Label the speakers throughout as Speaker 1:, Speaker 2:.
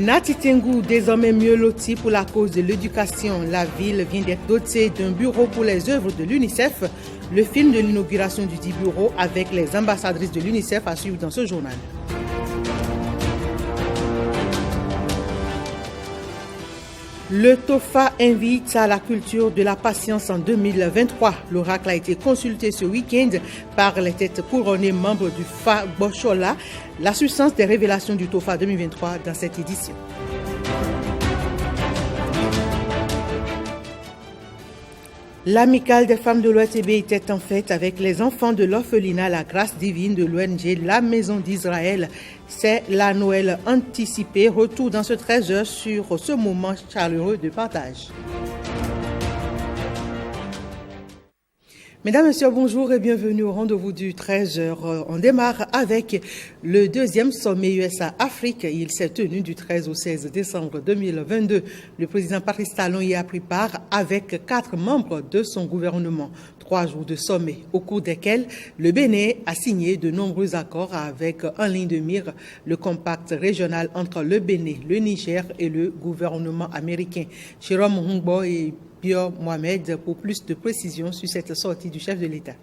Speaker 1: Nati Tengou, désormais mieux loti pour la cause de l'éducation. La ville vient d'être dotée d'un bureau pour les œuvres de l'UNICEF. Le film de l'inauguration du dit bureau avec les ambassadrices de l'UNICEF à suivre dans ce journal. Le TOFA invite à la culture de la patience en 2023. L'oracle a été consulté ce week-end par les têtes couronnées membres du FA Boshola. La substance des révélations du TOFA 2023 dans cette édition. L'amicale des femmes de l'OTB était en fête avec les enfants de l'orphelinat La Grâce Divine de l'ONG La Maison d'Israël. C'est la Noël anticipée. Retour dans ce 13h sur ce moment chaleureux de partage. Mesdames, Messieurs, bonjour et bienvenue au rendez-vous du 13h. On démarre avec le deuxième sommet USA-Afrique. Il s'est tenu du 13 au 16 décembre 2022. Le président Patrice Talon y a pris part avec 4 membres de son gouvernement. 3 jours de sommet au cours desquels le Bénin a signé de nombreux accords avec en ligne de mire le compact régional entre le Bénin, le Niger et le gouvernement américain. Jérôme Hungbo et Bio Mohamed pour plus de précisions sur cette sortie du chef de l'État.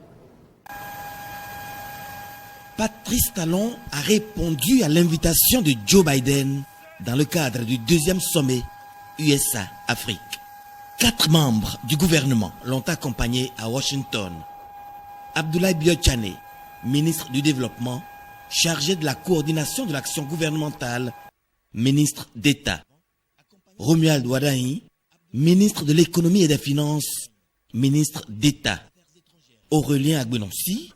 Speaker 2: Patrice Talon a répondu à l'invitation de Joe Biden dans le cadre du deuxième sommet USA-Afrique. 4 membres du gouvernement l'ont accompagné à Washington. Abdoulaye Biotchane, ministre du Développement, chargé de la coordination de l'action gouvernementale, ministre d'État. Romuald Wadahi, ministre de l'économie et des finances, ministre d'État. Aurélien Agbenonsi,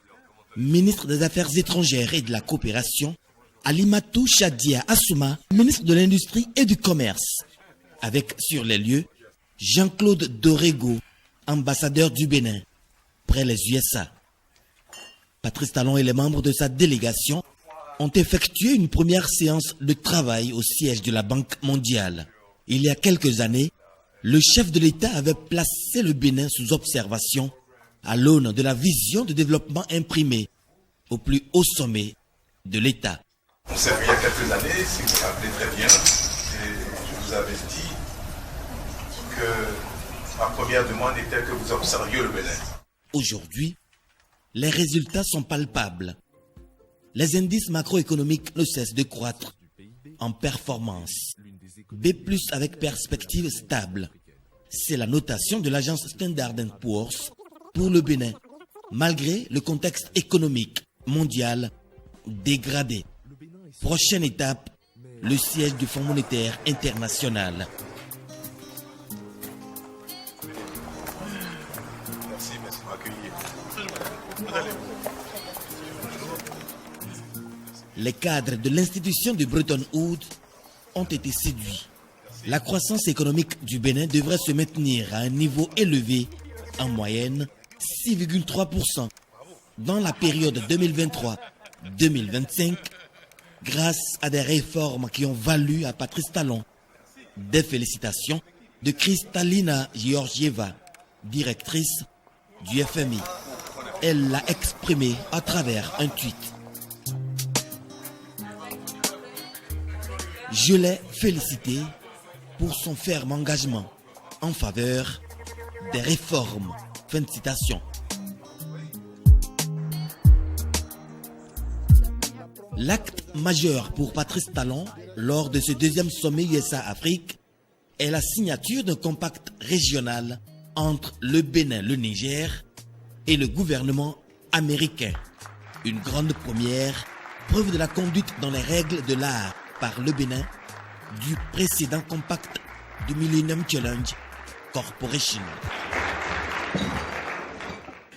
Speaker 2: ministre des Affaires étrangères et de la coopération. Alimatou Chadia Assouma, ministre de l'Industrie et du Commerce. Avec sur les lieux, Jean-Claude Dorego, ambassadeur du Bénin, près les USA. Patrice Talon et les membres de sa délégation ont effectué une première séance de travail au siège de la Banque mondiale. Il y a quelques années, le chef de l'État avait placé le Bénin sous observation à l'aune de la vision de développement imprimée au plus haut sommet de l'État.
Speaker 3: On s'est vu il y a quelques années, si vous vous rappelez très bien, et je vous avais dit que ma première demande était que vous observiez le Bénin. Aujourd'hui,
Speaker 2: les résultats sont palpables. Les indices macroéconomiques ne cessent de croître en performance. B+ avec perspective stable. C'est la notation de l'agence Standard & Poor's pour le Bénin, malgré le contexte économique mondial dégradé. Prochaine étape, le siège du Fonds monétaire international.
Speaker 3: Merci de m'accueillir.
Speaker 2: Les cadres de l'institution de Bretton Woods ont été séduits. La croissance économique du Bénin devrait se maintenir à un niveau élevé, en moyenne 6,3% dans la période 2023-2025, grâce à des réformes qui ont valu à Patrice Talon des félicitations de Kristalina Georgieva, directrice du FMI. Elle l'a exprimé à travers un tweet. Je l'ai félicité pour son ferme engagement en faveur des réformes. Fin de citation. L'acte majeur pour Patrice Talon lors de ce deuxième sommet USA-Afrique est la signature d'un compact régional entre le Bénin, le Niger et le gouvernement américain. Une grande première, preuve de la conduite dans les règles de l'art par le Bénin du précédent compact du Millennium Challenge Corporation.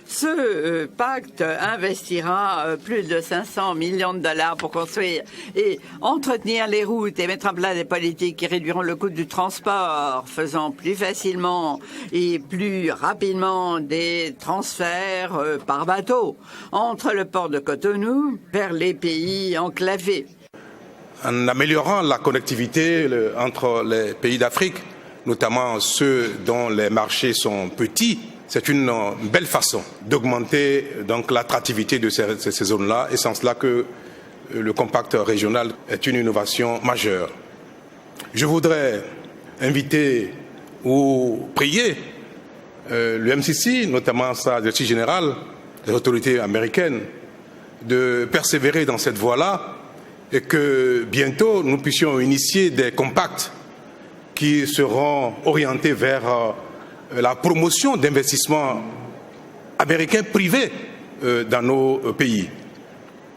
Speaker 4: Ce pacte investira plus de 500 millions de dollars pour construire et entretenir les routes et mettre en place des politiques qui réduiront le coût du transport, faisant plus facilement et plus rapidement des transferts par bateau entre le port de Cotonou vers les pays enclavés.
Speaker 3: En améliorant la connectivité entre les pays d'Afrique, notamment ceux dont les marchés sont petits, c'est une belle façon d'augmenter donc l'attractivité de ces zones-là, et c'est en cela que le compact régional est une innovation majeure. Je voudrais inviter ou prier le MCC, notamment sa directrice générale, les autorités américaines, de persévérer dans cette voie-là et que bientôt nous puissions initier des compacts qui seront orientés vers la promotion d'investissements américains privés dans nos pays.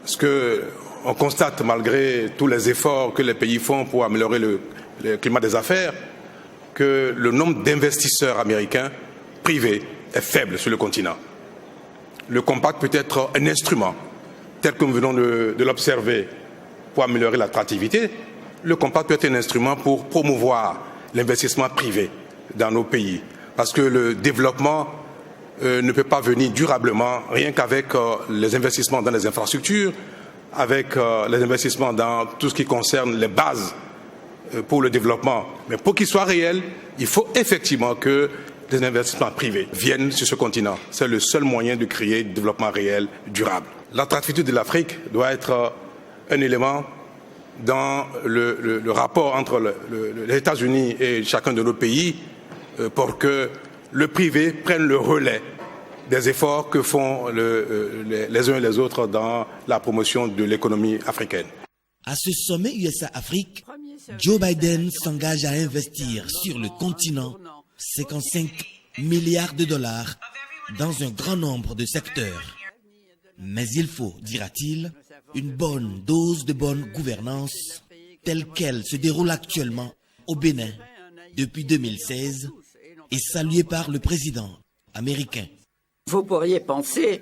Speaker 3: Parce qu'on constate, malgré tous les efforts que les pays font pour améliorer le climat des affaires, que le nombre d'investisseurs américains privés est faible sur le continent. Le compact peut être un instrument, tel que nous venons de l'observer, pour améliorer l'attractivité. Le compact peut être un instrument pour promouvoir l'investissement privé dans nos pays. Parce que le développement ne peut pas venir durablement rien qu'avec les investissements dans les infrastructures, avec les investissements dans tout ce qui concerne les bases pour le développement. Mais pour qu'il soit réel, il faut effectivement que des investissements privés viennent sur ce continent. C'est le seul moyen de créer du développement réel durable. L'attractivité de l'Afrique doit être un élément dans le rapport entre les États-Unis et chacun de nos pays pour que le privé prenne le relais des efforts que font les uns et les autres dans la promotion de l'économie africaine.
Speaker 2: À ce sommet USA-Afrique, Joe Biden s'engage à investir sur le continent 55 milliards de dollars dans un grand nombre de secteurs. Mais il faut, dira-t-il, une bonne dose de bonne gouvernance telle qu'elle se déroule actuellement au Bénin depuis 2016 et saluée par le président américain.
Speaker 4: Vous pourriez penser,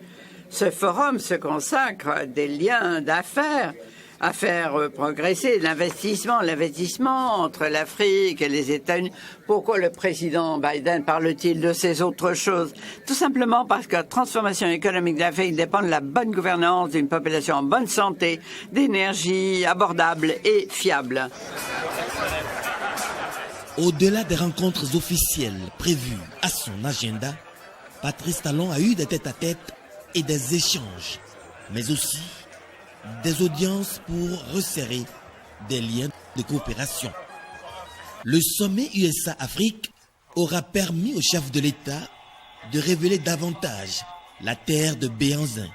Speaker 4: ce forum se consacre à des liens d'affaires, à faire progresser l'investissement entre l'Afrique et les États-Unis. Pourquoi le président Biden parle-t-il de ces autres choses? Tout simplement parce que la transformation économique de l'Afrique dépend de la bonne gouvernance, d'une population en bonne santé, d'énergie abordable et fiable.
Speaker 2: Au-delà des rencontres officielles prévues à son agenda, Patrice Talon a eu des tête-à-tête et des échanges, mais aussi des audiences pour resserrer des liens de coopération. Le sommet USA-Afrique aura permis au chef de l'État de révéler davantage la terre de Béhanzin,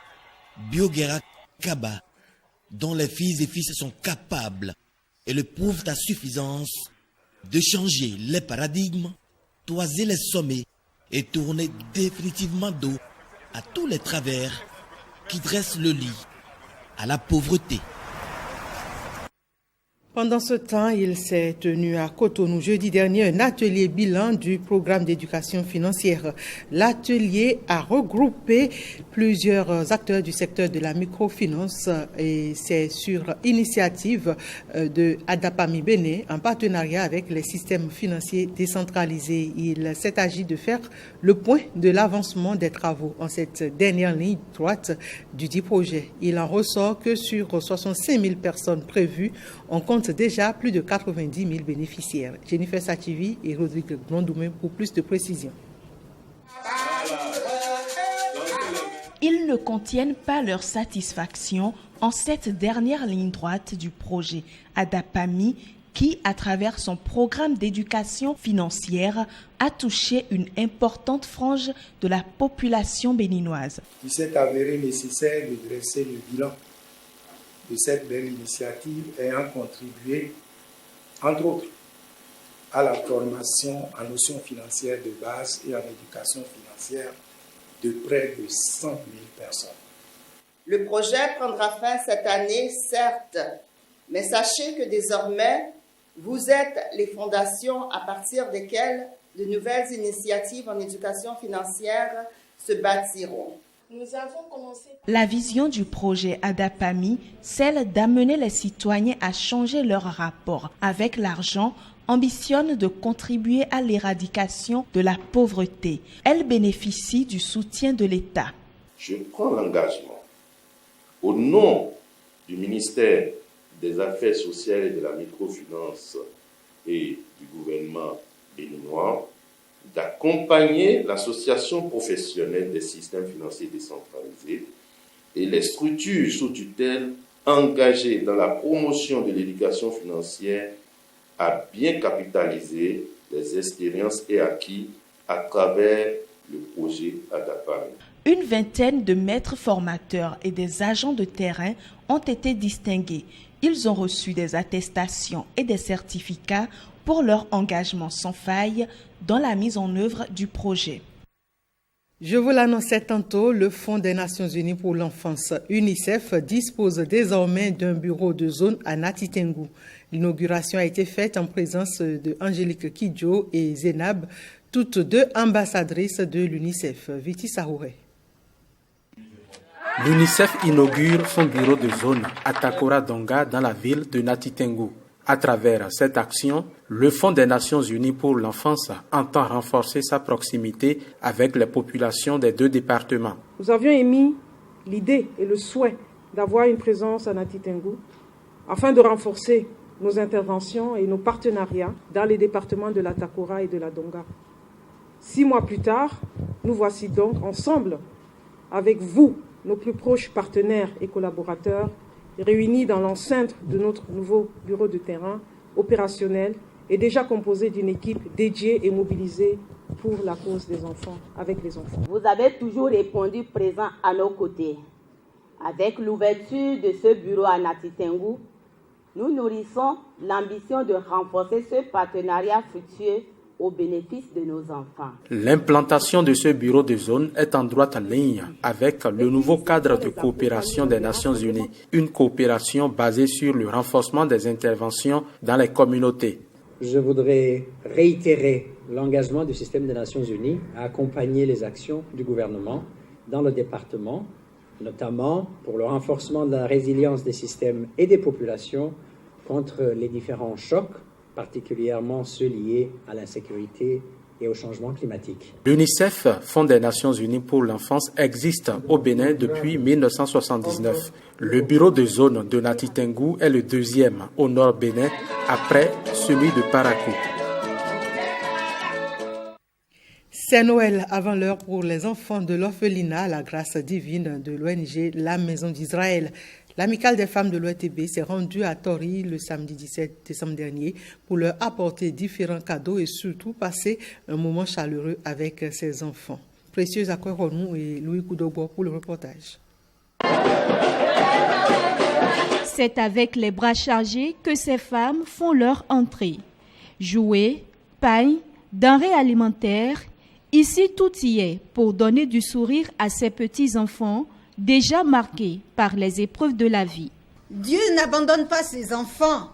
Speaker 2: Biogera Kaba, dont les filles et fils sont capables et le prouvent à suffisance de changer les paradigmes, toiser les sommets et tourner définitivement dos à tous les travers qui dressent le lit à la pauvreté.
Speaker 1: Pendant ce temps, il s'est tenu à Cotonou jeudi dernier un atelier bilan du programme d'éducation financière. L'atelier a regroupé plusieurs acteurs du secteur de la microfinance et c'est sur initiative de Adapami Bénin en partenariat avec les systèmes financiers décentralisés. Il s'est agi de faire le point de l'avancement des travaux en cette dernière ligne droite du dit projet. Il en ressort que sur 65 000 personnes prévues, on compte déjà plus de 90 000 bénéficiaires. Jennifer Sativi et Rodrigue Grondoumé pour plus de précisions.
Speaker 5: Ils ne contiennent pas leur satisfaction en cette dernière ligne droite du projet Adapami qui, à travers son programme d'éducation financière, a touché une importante frange de la population béninoise.
Speaker 6: Il s'est avéré nécessaire de dresser le bilan de cette belle initiative ayant contribué, entre autres, à la formation en notions financières de base et en éducation financière de près de 100 000 personnes.
Speaker 7: Le projet prendra fin cette année, certes, mais sachez que désormais, vous êtes les fondations à partir desquelles de nouvelles initiatives en éducation financière se bâtiront. Nous avons commencé...
Speaker 5: La vision du projet Adapami, celle d'amener les citoyens à changer leur rapport avec l'argent, ambitionne de contribuer à l'éradication de la pauvreté. Elle bénéficie du soutien de l'État.
Speaker 8: Je prends l'engagement, au nom du ministère des Affaires sociales et de la microfinance et du gouvernement béninois, d'accompagner l'association professionnelle des systèmes financiers décentralisés et les structures sous tutelle engagées dans la promotion de l'éducation financière à bien capitaliser les expériences et acquis à travers le projet ADAPAMI.
Speaker 5: Une vingtaine de maîtres formateurs et des agents de terrain ont été distingués. Ils ont reçu des attestations et des certificats pour leur engagement sans faille dans la mise en œuvre du projet.
Speaker 1: Je vous l'annonçais tantôt, le Fonds des Nations Unies pour l'enfance, UNICEF, dispose désormais d'un bureau de zone à Nati Tengou. L'inauguration a été faite en présence de Angélique Kidjo et Zénab, toutes deux ambassadrices de l'UNICEF. Viti Sahouré.
Speaker 9: L'UNICEF inaugure son bureau de zone à Takora Donga dans la ville de Nati Tengou. À travers cette action, le Fonds des Nations Unies pour l'enfance entend renforcer sa proximité avec les populations des deux départements.
Speaker 10: Nous avions émis l'idée et le souhait d'avoir une présence à Nati Tengou afin de renforcer nos interventions et nos partenariats dans les départements de la Takora et de la Donga. 6 mois plus tard, nous voici donc ensemble avec vous, nos plus proches partenaires et collaborateurs, réunis dans l'enceinte de notre nouveau bureau de terrain opérationnel et déjà composé d'une équipe dédiée et mobilisée pour la cause des enfants, avec les enfants.
Speaker 11: Vous avez toujours répondu présent à nos côtés. Avec l'ouverture de ce bureau à Nati Tengou, nous nourrissons l'ambition de renforcer ce partenariat fructueux au bénéfice de nos enfants.
Speaker 9: L'implantation de ce bureau de zone est en droite ligne avec le nouveau cadre de coopération des Nations Unies, une coopération basée sur le renforcement des interventions dans les communautés.
Speaker 12: Je voudrais réitérer l'engagement du système des Nations Unies à accompagner les actions du gouvernement dans le département, notamment pour le renforcement de la résilience des systèmes et des populations contre les différents chocs, particulièrement ceux liés à l'insécurité et au changement climatique.
Speaker 9: L'UNICEF, Fonds des Nations Unies pour l'enfance, existe au Bénin depuis 1979. Le bureau de zone de Nati Tengou est le deuxième au nord Bénin, après celui de Parakou.
Speaker 1: C'est Noël avant l'heure pour les enfants de l'orphelinat, la grâce divine de l'ONG La Maison d'Israël. L'amicale des femmes de l'ORTB s'est rendue à Tori le samedi 17 décembre dernier pour leur apporter différents cadeaux et surtout passer un moment chaleureux avec ses enfants. Précieuse Akweronou et Louis Koudogbo pour le reportage.
Speaker 13: C'est avec les bras chargés que ces femmes font leur entrée. Jouets, pain, denrées alimentaires, ici tout y est pour donner du sourire à ces petits-enfants déjà marqués par les épreuves de la vie.
Speaker 14: Dieu n'abandonne pas ses enfants.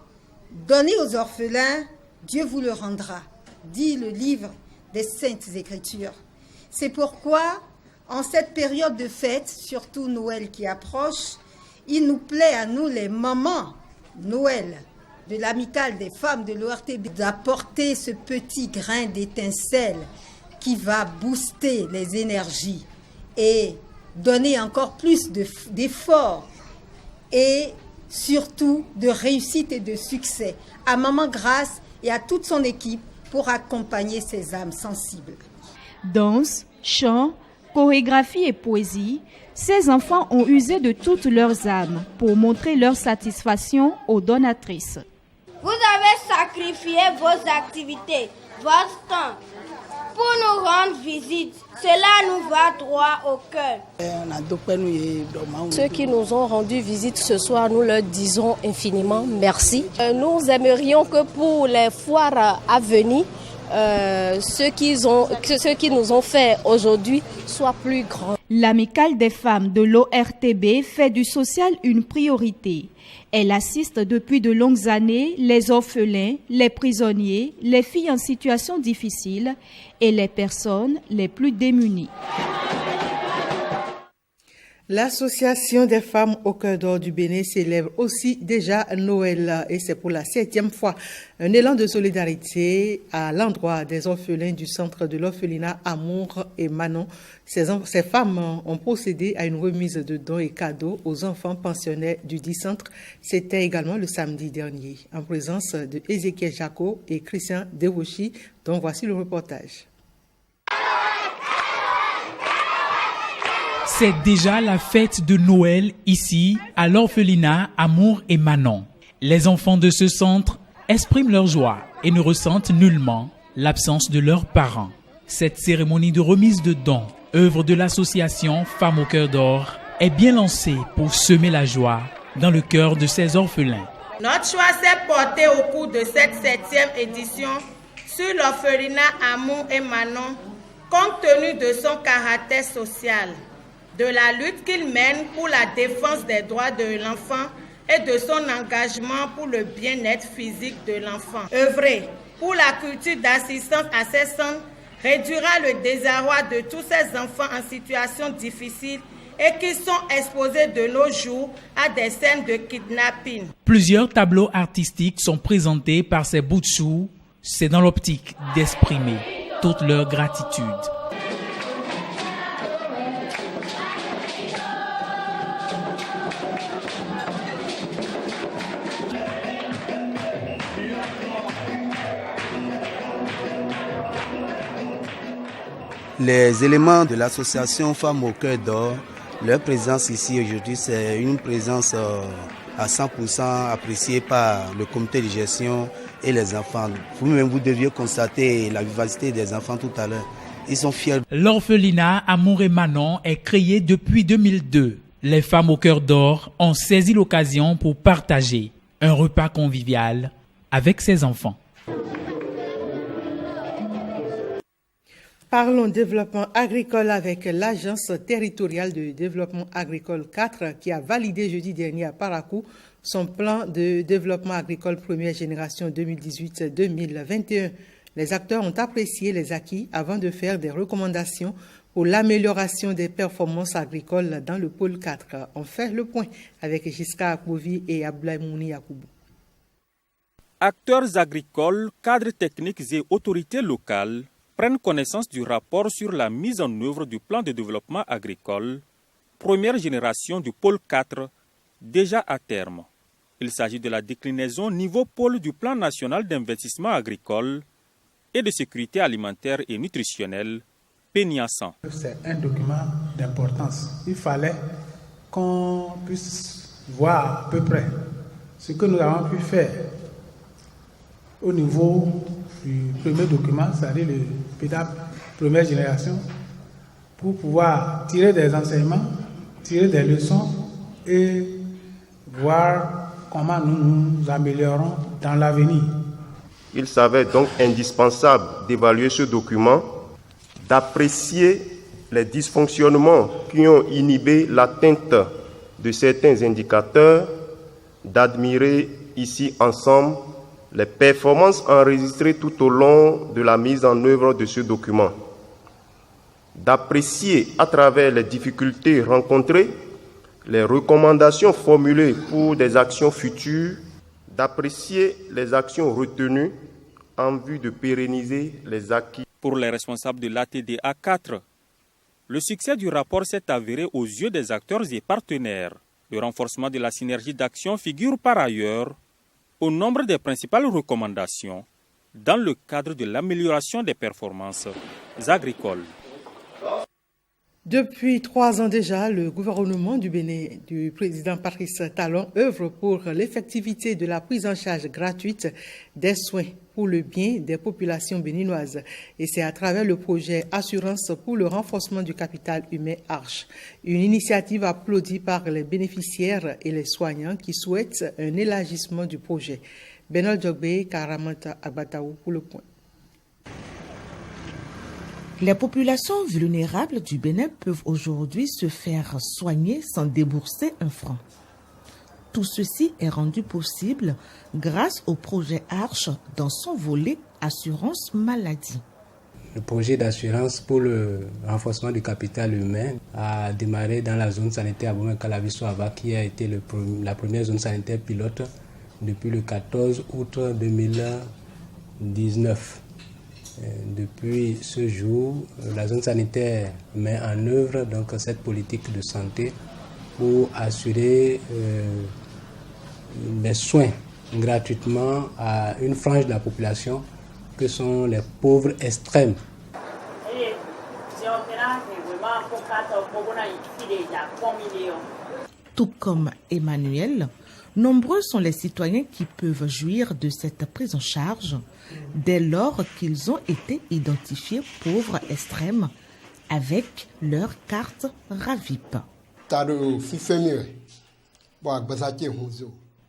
Speaker 14: Donnez aux orphelins, Dieu vous le rendra, dit le livre des Saintes Écritures. C'est pourquoi, en cette période de fête, surtout Noël qui approche, il nous plaît à nous, les mamans Noël, de l'amicale des femmes de l'ORTB, d'apporter ce petit grain d'étincelle qui va booster les énergies et donner encore plus d'efforts et surtout de réussite et de succès à Maman Grâce et à toute son équipe pour accompagner ces âmes sensibles.
Speaker 13: Danse, chant, chorégraphie et poésie, ces enfants ont usé de toutes leurs âmes pour montrer leur satisfaction aux donatrices.
Speaker 15: Vous avez sacrifié vos activités, votre temps, pour nous rendre visite. Cela nous va droit au cœur.
Speaker 16: Ceux qui nous ont rendu visite ce soir, nous leur disons infiniment merci. Nous aimerions que pour les foires à venir, ceux qui nous ont fait aujourd'hui soient plus grands.
Speaker 13: L'amicale des femmes de l'ORTB fait du social une priorité. Elle assiste depuis de longues années les orphelins, les prisonniers, les filles en situation difficile et les personnes les plus démunies.
Speaker 1: L'association des femmes au cœur d'or du Bénin célèbre aussi déjà Noël et c'est pour la 7e fois. Un élan de solidarité à l'endroit des orphelins du centre de l'orphelinat Amour et Manon. Ces femmes ont procédé à une remise de dons et cadeaux aux enfants pensionnaires du dit centre. C'était également le samedi dernier, en présence de Ézéchiel Jaco et Christian Dewoshi, dont voici le reportage.
Speaker 17: C'est déjà la fête de Noël ici, à l'orphelinat Amour et Manon. Les enfants de ce centre expriment leur joie et ne ressentent nullement l'absence de leurs parents. Cette cérémonie de remise de dons, œuvre de l'association Femmes au cœur d'or, est bien lancée pour semer la joie dans le cœur de ces orphelins.
Speaker 18: Notre choix s'est porté au cours de cette 7e édition sur l'orphelinat Amour et Manon, compte tenu de son caractère social, de la lutte qu'il mène pour la défense des droits de l'enfant et de son engagement pour le bien-être physique de l'enfant. Œuvrer pour la culture d'assistance à ces centres réduira le désarroi de tous ces enfants en situation difficile et qui sont exposés de nos jours à des scènes de kidnapping.
Speaker 17: Plusieurs tableaux artistiques sont présentés par ces Boutchous. C'est dans l'optique d'exprimer toute leur gratitude.
Speaker 19: Les éléments de l'association Femmes au cœur d'or, leur présence ici aujourd'hui, c'est une présence à 100% appréciée par le comité de gestion et les enfants. Vous-même, vous deviez constater la vivacité des enfants tout à l'heure. Ils sont fiers.
Speaker 17: L'orphelinat Amour et Manon est créé depuis 2002. Les Femmes au cœur d'or ont saisi l'occasion pour partager un repas convivial avec ses enfants.
Speaker 1: Parlons développement agricole avec l'Agence territoriale de développement agricole 4 qui a validé jeudi dernier à Parakou son plan de développement agricole première génération 2018-2021. Les acteurs ont apprécié les acquis avant de faire des recommandations pour l'amélioration des performances agricoles dans le pôle 4. On fait le point avec Jiska Akbovi et Ablaïmouni Yakoubou.
Speaker 20: Acteurs agricoles, cadres techniques et autorités locales prennent connaissance du rapport sur la mise en œuvre du plan de développement agricole, première génération du pôle 4, déjà à terme. Il s'agit de la déclinaison niveau pôle du plan national d'investissement agricole et de sécurité alimentaire et nutritionnelle, PNIASAN.
Speaker 21: C'est un document d'importance. Il fallait qu'on puisse voir à peu près ce que nous avons pu faire au niveau du premier document, c'est-à-dire le PDAP première génération, pour pouvoir tirer des enseignements, tirer des leçons et voir comment nous nous améliorons dans l'avenir.
Speaker 22: Il s'avère donc indispensable d'évaluer ce document, d'apprécier les dysfonctionnements qui ont inhibé l'atteinte de certains indicateurs, d'admirer ici ensemble les performances enregistrées tout au long de la mise en œuvre de ce document, d'apprécier à travers les difficultés rencontrées les recommandations formulées pour des actions futures, d'apprécier les actions retenues en vue de pérenniser les acquis.
Speaker 20: Pour les responsables de l'ATDA 4, le succès du rapport s'est avéré aux yeux des acteurs et partenaires. Le renforcement de la synergie d'action figure par ailleurs au nombre des principales recommandations dans le cadre de l'amélioration des performances agricoles.
Speaker 1: Depuis 3 ans déjà, le gouvernement du Bénin, du président Patrice Talon, œuvre pour l'effectivité de la prise en charge gratuite des soins pour le bien des populations béninoises. Et c'est à travers le projet Assurance pour le renforcement du capital humain Arche, une initiative applaudie par les bénéficiaires et les soignants qui souhaitent un élargissement du projet. Benol Djogbe, Karamata Abataou pour le point.
Speaker 23: Les populations vulnérables du Bénin peuvent aujourd'hui se faire soigner sans débourser un franc. Tout ceci est rendu possible grâce au projet Arche dans son volet assurance maladie.
Speaker 24: Le projet d'assurance pour le renforcement du capital humain a démarré dans la zone sanitaire Abomey-Calavi-Soava qui a été la première zone sanitaire pilote depuis le 14 août 2019. Depuis ce jour, la zone sanitaire met en œuvre donc cette politique de santé pour assurer les soins gratuitement à une frange de la population que sont les pauvres extrêmes.
Speaker 23: Tout comme Emmanuel, nombreux sont les citoyens qui peuvent jouir de cette prise en charge dès lors qu'ils ont été identifiés pauvres extrêmes avec leur carte RAVIP.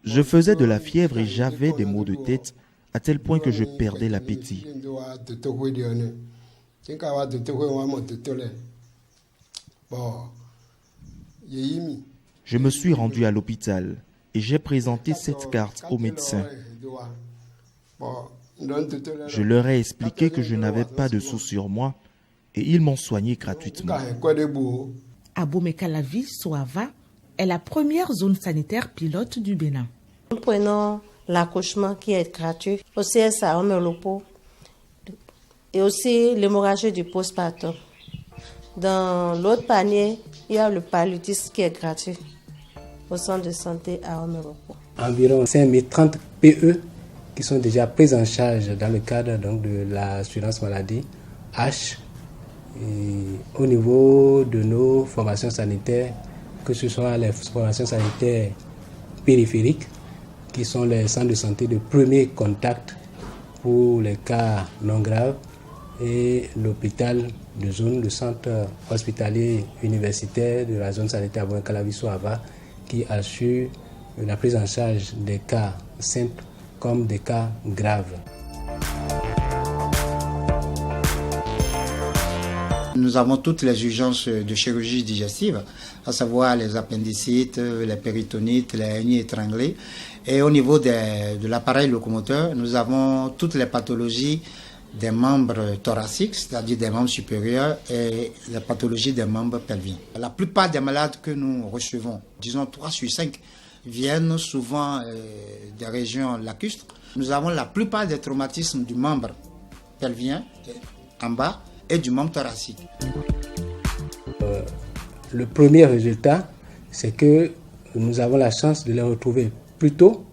Speaker 2: Je faisais de la fièvre et j'avais des maux de tête à tel point que je perdais l'appétit. Je me suis rendu à l'hôpital et j'ai présenté cette carte au médecin. Je leur ai expliqué que je n'avais pas de sous sur moi et ils m'ont soigné gratuitement.
Speaker 23: Abomey-Calavi, Soava, est la première zone sanitaire pilote du Bénin.
Speaker 3: Nous prenons l'accouchement qui est gratuit, aussi ça Omelopo et aussi l'hémorragie du postpartum. Dans l'autre panier, il y a le paludisme qui est gratuit au centre de santé à Omelopo.
Speaker 24: Environ 5030 PE qui sont déjà pris en charge dans le cadre donc, de l'assurance maladie H. Et au niveau de nos formations sanitaires, que ce soit les formations sanitaires périphériques, qui sont les centres de santé de premier contact pour les cas non graves, et l'hôpital de zone, le centre hospitalier universitaire de la zone sanitaire Abomey-Calavi-Soava, qui assure la prise en charge des cas simples comme des cas graves.
Speaker 4: Nous avons toutes les urgences de chirurgie digestive, à savoir les appendicites, les péritonites, les hernies étranglées. Et au niveau de l'appareil locomoteur, nous avons toutes les pathologies des membres thoraciques, c'est-à-dire des membres supérieurs, et les pathologies des membres pelviens. La plupart des malades que nous recevons, disons 3 sur 5, viennent souvent des régions lacustres. Nous avons la plupart des traumatismes du membre pelvien en bas et du membre thoracique.
Speaker 24: Le premier résultat, c'est que nous avons la chance de les retrouver plus tôt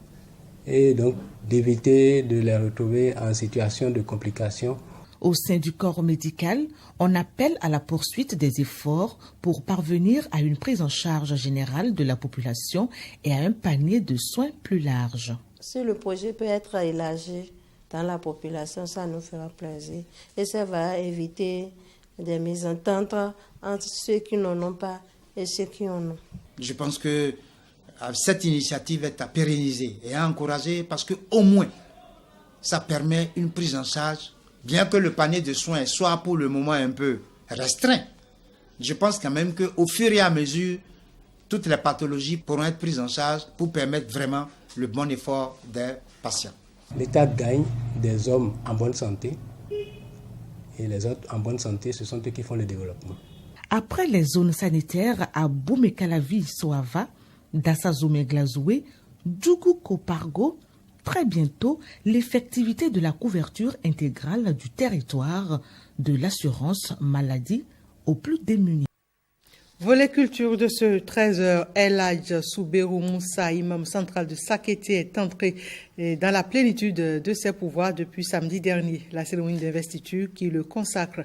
Speaker 24: et donc d'éviter de les retrouver en situation de complications.
Speaker 23: Au sein du corps médical, on appelle à la poursuite des efforts pour parvenir à une prise en charge générale de la population et à un panier de soins plus large.
Speaker 3: Si le projet peut être élargi dans la population, ça nous fera plaisir. Et ça va éviter des mésententes entre ceux qui n'en ont pas et ceux qui en ont.
Speaker 4: Je pense que cette initiative est à pérenniser et à encourager parce qu'au moins, ça permet une prise en charge. Bien que le panier de soins soit pour le moment un peu restreint, je pense quand même qu'au fur et à mesure, toutes les pathologies pourront être prises en charge pour permettre vraiment le bon effort des patients.
Speaker 24: L'État gagne des hommes en bonne santé et les autres en bonne santé, ce sont eux qui font le développement.
Speaker 23: Après les zones sanitaires à Abomey-Calavi-Soava, Dassazomé-Glazoué, Djougou-Kopargo, très bientôt, l'effectivité de la couverture intégrale du territoire de l'assurance maladie aux plus démunis.
Speaker 1: Volet culture de ce 13h, El Hadj Souberou Moussa, imam central de Sakété, est entré dans la plénitude de ses pouvoirs depuis samedi dernier. La cérémonie d'investiture qui le consacre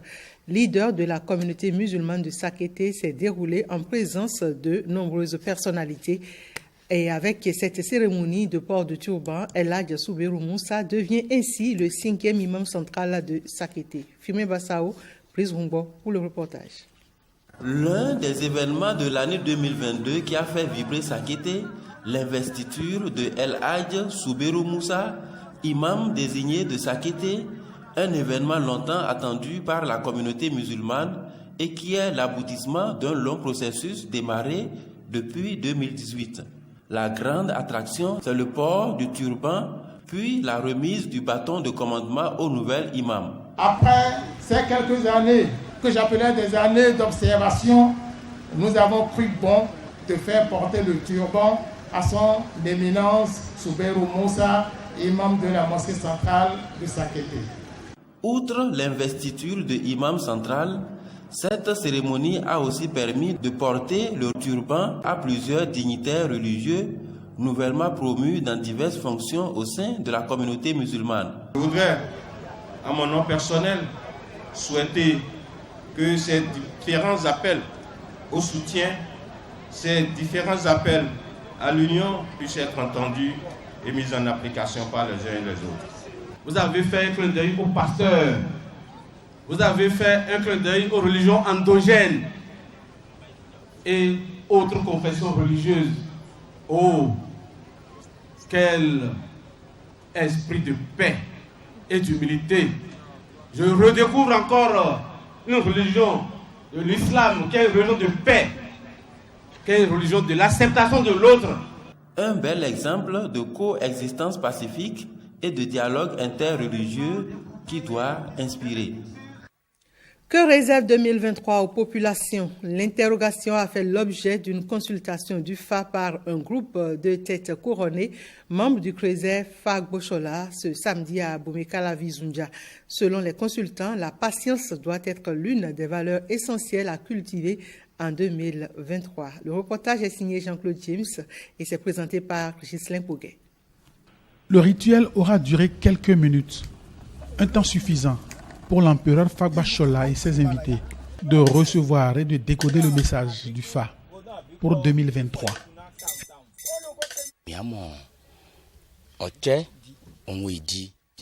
Speaker 1: leader de la communauté musulmane de Sakété s'est déroulée en présence de nombreuses personnalités. Et avec cette cérémonie de port de turban, El Hadj Souberou Moussa devient ainsi le 5e imam central de Sakété. Fimé Bassao, prise Rumbo pour le reportage.
Speaker 6: L'un des événements de l'année 2022 qui a fait vibrer Sakété, l'investiture de El Hadj Souberou Moussa, imam désigné de Sakété, un événement longtemps attendu par la communauté musulmane et qui est l'aboutissement d'un long processus démarré depuis 2018. La grande attraction, c'est le port du turban, puis la remise du bâton de commandement au nouvel imam.
Speaker 25: Après ces quelques années que j'appelais des années d'observation, nous avons cru bon de faire porter le turban à son éminence Souberou Moussa, imam de la mosquée centrale de Sakété.
Speaker 6: Outre l'investiture de imam central, cette cérémonie a aussi permis de porter le turban à plusieurs dignitaires religieux nouvellement promus dans diverses fonctions au sein de la communauté musulmane.
Speaker 22: Je voudrais, à mon nom personnel, souhaiter que ces différents appels au soutien ces différents appels à l'union puissent être entendus et mis en application par les uns et les autres. Vous avez fait un clin d'œil aux pasteurs. Vous avez fait un clin d'œil aux religions endogènes et autres confessions religieuses. Oh, quel esprit de paix et d'humilité. Je redécouvre encore une religion de l'islam qui est une religion de paix, qui est une religion de l'acceptation de l'autre.
Speaker 6: Un bel exemple de coexistence pacifique et de dialogue interreligieux qui doit inspirer.
Speaker 1: Que réserve 2023 aux populations? L'interrogation a fait l'objet d'une consultation du FA par un groupe de têtes couronnées, membres du CRESER Fagbochola, ce samedi à Abomey-Calavi-Zundia. Selon les consultants, la patience doit être l'une des valeurs essentielles à cultiver en 2023. Le reportage est signé Jean-Claude James et c'est présenté par Ghislain Pouguet.
Speaker 5: Le rituel aura duré quelques minutes, un temps suffisant pour l'empereur Fagbochola et ses invités de recevoir et de décoder le message du FA pour 2023.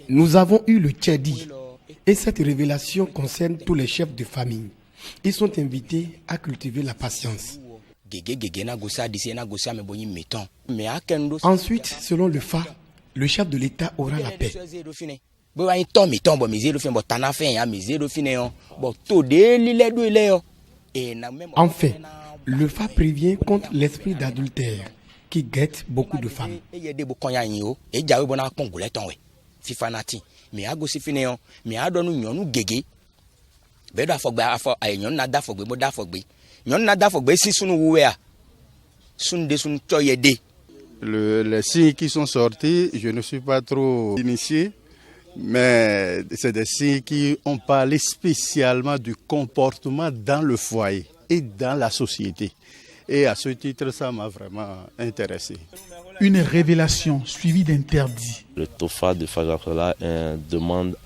Speaker 7: Nous avons eu le Tchadi et cette révélation concerne tous les chefs de famille. Ils sont invités à cultiver la patience. Ensuite, selon le FA, le chef de l'État aura la paix. Enfin, le FA prévient contre l'esprit d'adultère qui guette beaucoup de femmes.
Speaker 8: Les signes qui sont sortis, je ne suis pas trop initié, mais c'est des signes qui ont parlé spécialement du comportement dans le foyer et dans la société. Et à ce titre, ça m'a vraiment intéressé.
Speaker 5: Une révélation suivie d'interdits.
Speaker 10: Le TOFA de Fagbochola demande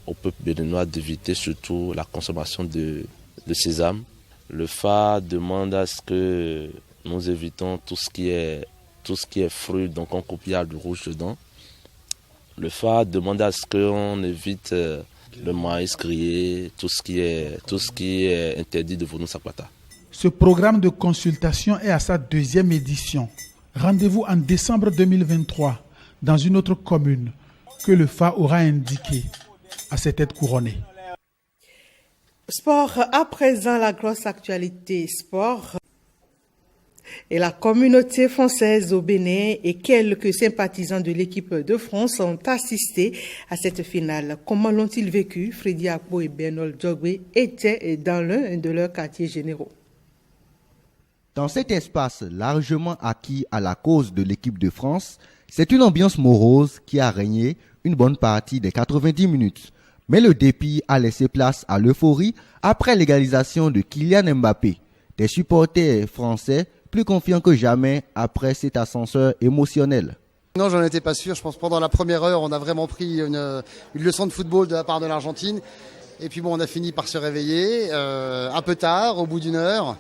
Speaker 10: au peuple béninois d'éviter surtout la consommation de sésame. Le FA demande à ce que nous évitons tout ce qui est fruit, donc on coupe du rouge dedans. Le FA demande à ce qu'on évite le maïs grillé, tout ce qui est interdit de Vonu Sakwata.
Speaker 5: Ce programme de consultation est à sa 2e édition. Rendez-vous en décembre 2023 dans une autre commune que le FA aura indiqué à ses têtes couronnées.
Speaker 1: Sport, à présent la grosse actualité sport. Et la communauté française au Bénin et quelques sympathisants de l'équipe de France ont assisté à cette finale. Comment l'ont-ils vécu? Freddy Akpo et Bernol Djogwe étaient dans l'un de leurs quartiers généraux.
Speaker 11: Dans cet espace largement acquis à la cause de l'équipe de France, c'est une ambiance morose qui a régné une bonne partie des 90 minutes. Mais le dépit a laissé place à l'euphorie après l'égalisation de Kylian Mbappé. Des supporters français plus confiants que jamais après cet ascenseur émotionnel.
Speaker 26: Non, j'en étais pas sûr. Je pense que pendant la première heure, on a vraiment pris une leçon de football de la part de l'Argentine. Et puis bon, on a fini par se réveiller un peu tard, au bout d'une heure.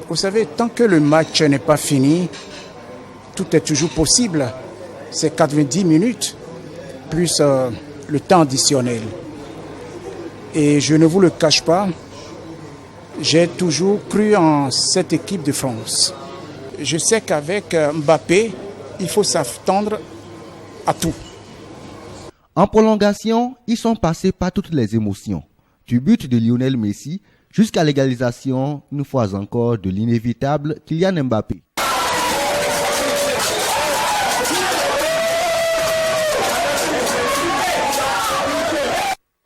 Speaker 27: Vous savez, tant que le match n'est pas fini, tout est toujours possible. C'est 90 minutes, plus le temps additionnel. Et je ne vous le cache pas, j'ai toujours cru en cette équipe de France. Je sais qu'avec Mbappé, il faut s'attendre à tout.
Speaker 11: En prolongation, ils sont passés par toutes les émotions. Du but de Lionel Messi jusqu'à l'égalisation, une fois encore, de l'inévitable Kylian Mbappé.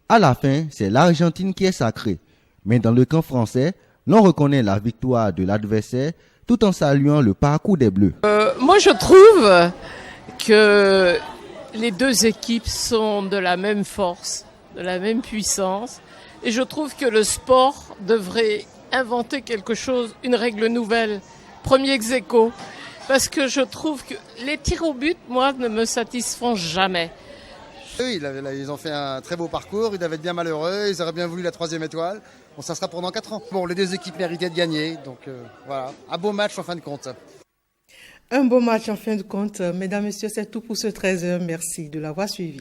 Speaker 11: À la fin, c'est l'Argentine qui est sacrée. Mais dans le camp français, l'on reconnaît la victoire de l'adversaire tout en saluant le parcours des Bleus.
Speaker 28: Moi, je trouve que les deux équipes sont de la même force, de la même puissance. Et je trouve que le sport devrait inventer quelque chose, une règle nouvelle, premier ex-aequo. Parce que je trouve que les tirs au but, moi, ne me satisfont jamais.
Speaker 26: Oui, ils ont fait un très beau parcours, ils devaient être bien malheureux, ils auraient bien voulu la 3e étoile. Bon, ça sera pour dans 4 ans. Bon, les 2 équipes méritaient de gagner, donc voilà, un beau match en fin de compte.
Speaker 1: Un beau match en fin de compte. Mesdames, Messieurs, c'est tout pour ce 13h. Merci de l'avoir suivi.